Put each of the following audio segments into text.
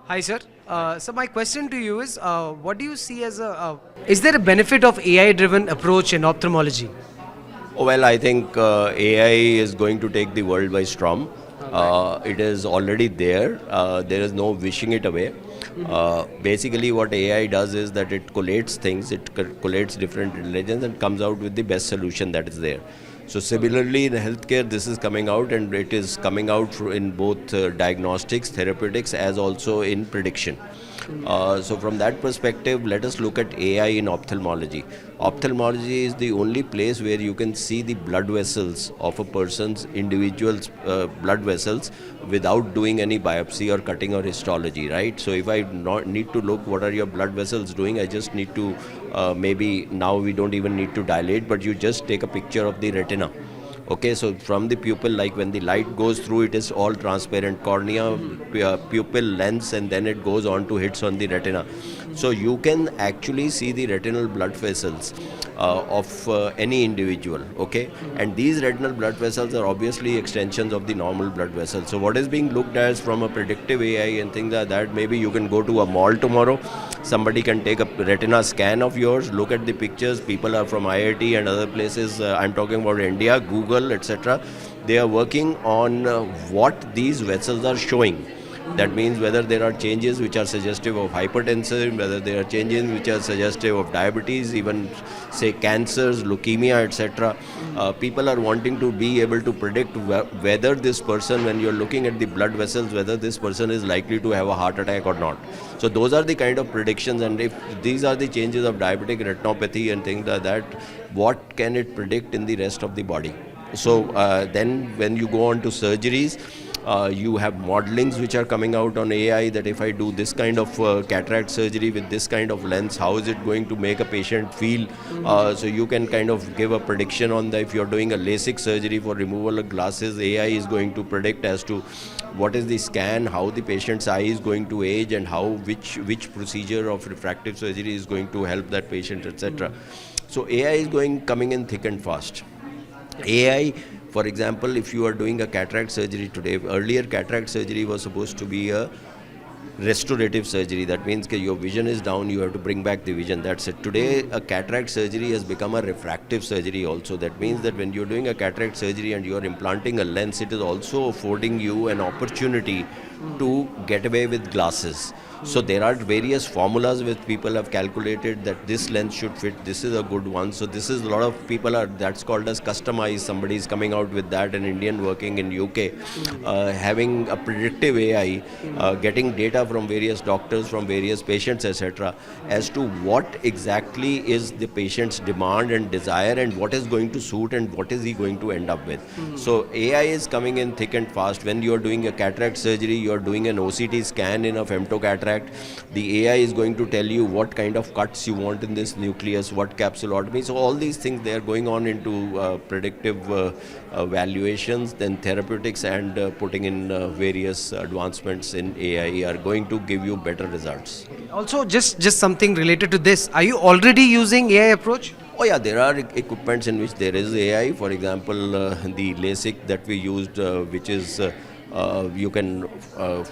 Hi, sir. So my question to you is, what do you see as is there a benefit of AI-driven approach in ophthalmology? Oh, well, I think AI is going to take the world by storm. All right. It is already there. There is no wishing it away. Basically, what AI does is that it collates things, it collates different intelligence and comes out with the best solution that is there. So similarly, in healthcare, this is coming out, and it is coming out in both diagnostics, therapeutics, as also in prediction. So from that perspective, let us look at AI in ophthalmology. Ophthalmology is the only place where you can see the blood vessels of a person's individual's blood vessels without doing any biopsy or cutting or histology, right? So if I not need to look what are your blood vessels doing, I just need to maybe now we don't even need to dilate, but you just take a picture of the retina. Okay, so from the pupil, like when the light goes through, it is all transparent cornea, pupil lens, and then it goes on to hits on the retina. So you can actually see the retinal blood vessels of any individual. Okay, and these retinal blood vessels are obviously extensions of the normal blood vessels. So what is being looked at from a predictive AI and things like that, maybe you can go to a mall tomorrow. Somebody can take a retina scan of yours, look at the pictures. People are from IIT and other places. I'm talking about India, Google, etc. They are working on what these vessels are showing. That means whether there are changes which are suggestive of hypertension, whether there are changes which are suggestive of diabetes, even say cancers, leukemia, etc. People are wanting to be able to predict whether this person, when you're looking at the blood vessels, whether this person is likely to have a heart attack or not. So those are the kind of predictions, and if these are the changes of diabetic retinopathy and things like that, what can it predict in the rest of the body? So then when you go on to surgeries, you have modelings which are coming out on AI, that if I do this kind of cataract surgery with this kind of lens, how is it going to make a patient feel? So you can kind of give a prediction on that. If you're doing a LASIK surgery for removal of glasses, AI is going to predict as to what is the scan, how the patient's eye is going to age, and how which procedure of refractive surgery is going to help that patient, etc. So AI is coming in thick and fast. AI, for example, if you are doing a cataract surgery today, earlier cataract surgery was supposed to be a restorative surgery. That means that your vision is down, you have to bring back the vision. That's it. Today, a cataract surgery has become a refractive surgery also. That means that when you're doing a cataract surgery and you're implanting a lens, it is also affording you an opportunity to get away with glasses. So there are various formulas which people have calculated that this lens should fit, this is a good one. So this is a lot of people are, that's called as customized. Somebody is coming out with that, an Indian working in UK, having a predictive AI, getting data from various doctors, from various patients, etc., as to what exactly is the patient's demand and desire and what is going to suit and what is he going to end up with. So AI is coming in thick and fast. When you are doing a cataract surgery, you are doing an OCT scan in a femtocataract, the AI is going to tell you what kind of cuts you want in this nucleus, what capsulotomy. So all these things, they are going on into predictive valuations, then therapeutics, and putting in various advancements in AI are going to give you better results. Also, just something related to this. Are you already using AI approach? Oh yeah, there are equipments in which there is AI. For example, the LASIK that we used, which is you can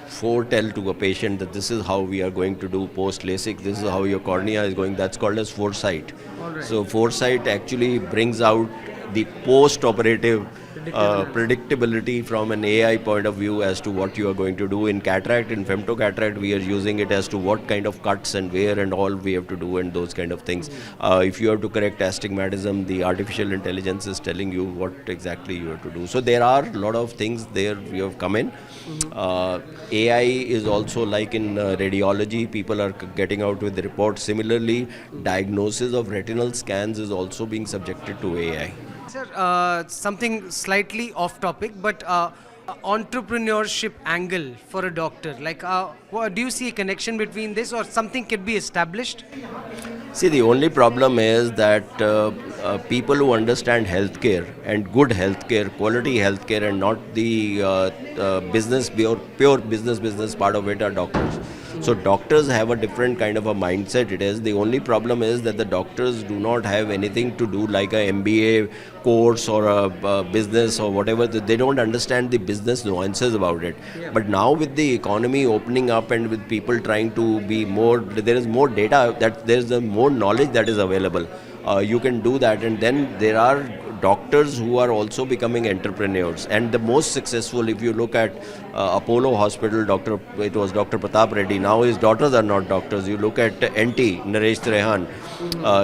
foretell to a patient that this is how we are going to do post LASIK, this is how your cornea is going. That's called as foresight. So foresight actually brings out the post-operative predictability from an AI point of view as to what you are going to do. In cataract, in femtocataract, we are using it as to what kind of cuts and where and all we have to do and those kind of things. If you have to correct astigmatism, the artificial intelligence is telling you what exactly you have to do. So there are a lot of things there we have come in. AI is also like in radiology, people are getting out with reports. Similarly, diagnosis of retinal scans is also being subjected to AI. Sir, something slightly off topic, but entrepreneurship angle for a doctor. Like, do you see a connection between this, or something can be established? See, the only problem is that people who understand healthcare and good healthcare, quality healthcare, and not the business, pure business part of it are doctors. So doctors have a different kind of a mindset. It is the only problem is that the doctors do not have anything to do like a MBA course or a business or whatever. They don't understand the business nuances about it. But now with the economy opening up and with people trying to be more, there is more data, that there is more knowledge that is available. You can do that, and then there are doctors who are also becoming entrepreneurs, and the most successful, if you look at Apollo Hospital, it was Dr. Pratap Reddy. Now his daughters are not doctors. You look at NT Naresh Trehan,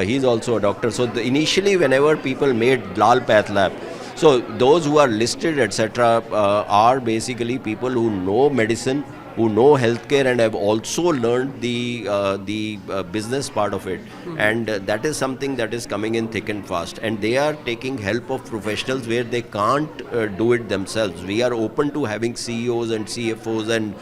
he's also a doctor. So initially whenever people made Lal Path Lab, so those who are listed etc. Are basically people who know medicine, who know healthcare, and have also learned the business part of it. And that is something that is coming in thick and fast, and they are taking help of professionals where they can't do it themselves. We are open to having CEOs and CFOs and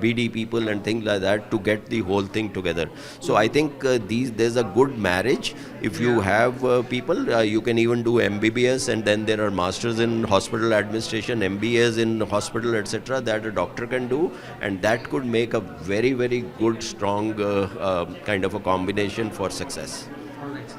BD people and things like that to get the whole thing together. So I think there's a good marriage. If you have people, you can even do MBBS, and then there are masters in hospital administration, MBAs in hospital, etc. that a doctor can do, and that could make a very, very good, strong kind of a combination for success. All right.